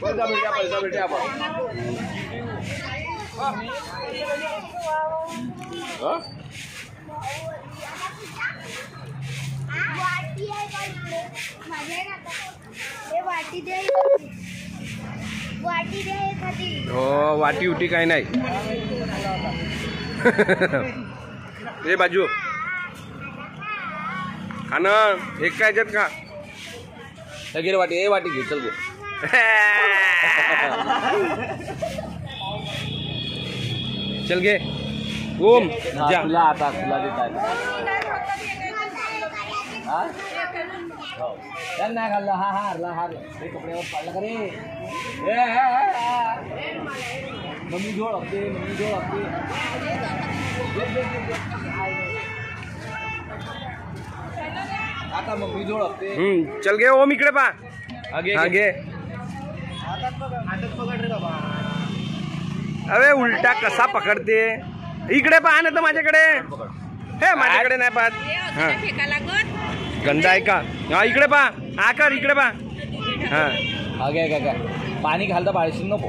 पैसा भेटे आपण हो वाटी उटी काही नाही हे बाजू खाणं एक काय याच्यात का गेले वाटी हे वाटी घे चल घे चल घे ओम जा तुला आता तुला देता नाही खाल्लं हा हारला ते कपड्यावर पाडला का रे मम्मी जोड हप्ते आता मम्मी जोड हप्ते चल गे ओम इकडे पा आगे अरे उलटा कसा पकडते इकडे पहा ना तर माझ्याकडे हे माझ्याकडे नाही पाहत गंदा आहे का हा इकडे पहा हा कर इकडे पहा हा आगे काय पाणी घालता पाळशील नको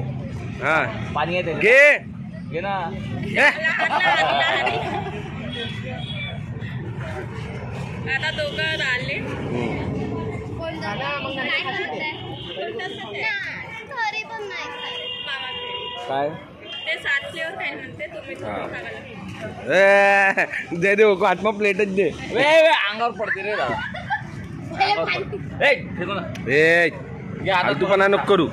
हा पाणी आहे घे ना आता दोघं राहिले काय ते सातशेवर काही म्हणते तुम्ही दे दे आत्मा प्लेटच दे अंगावर पडते रे दादा फालतूपणा नको करू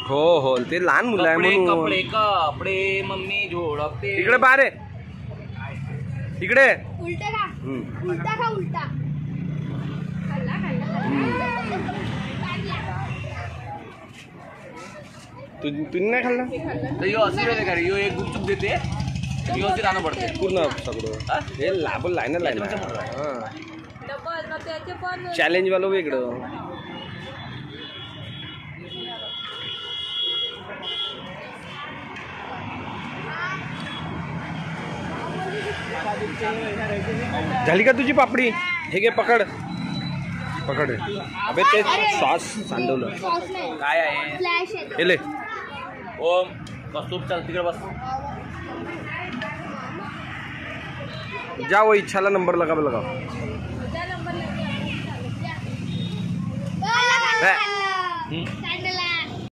हो हो ते लहान मुलं आहे म्हणून कपडे कपडे मम्मी जोडते इकडे पहा रे इकडे उलटा खा उलटा तुम्ही नाही खाल्लं तर यो असे का रे यो एक गुपचूप देते व्यवस्थित आणं पडते पूर्ण सगळं हे लाभल लाईन चॅलेंज वाला वेगळं झाली का तुझी पापडी हे घे पकड अबे ते सॉस सांडवलं काय आहे ले ओम कस्तूप चल तिकडे बस जा वो इच्छाला नंबर लगाओ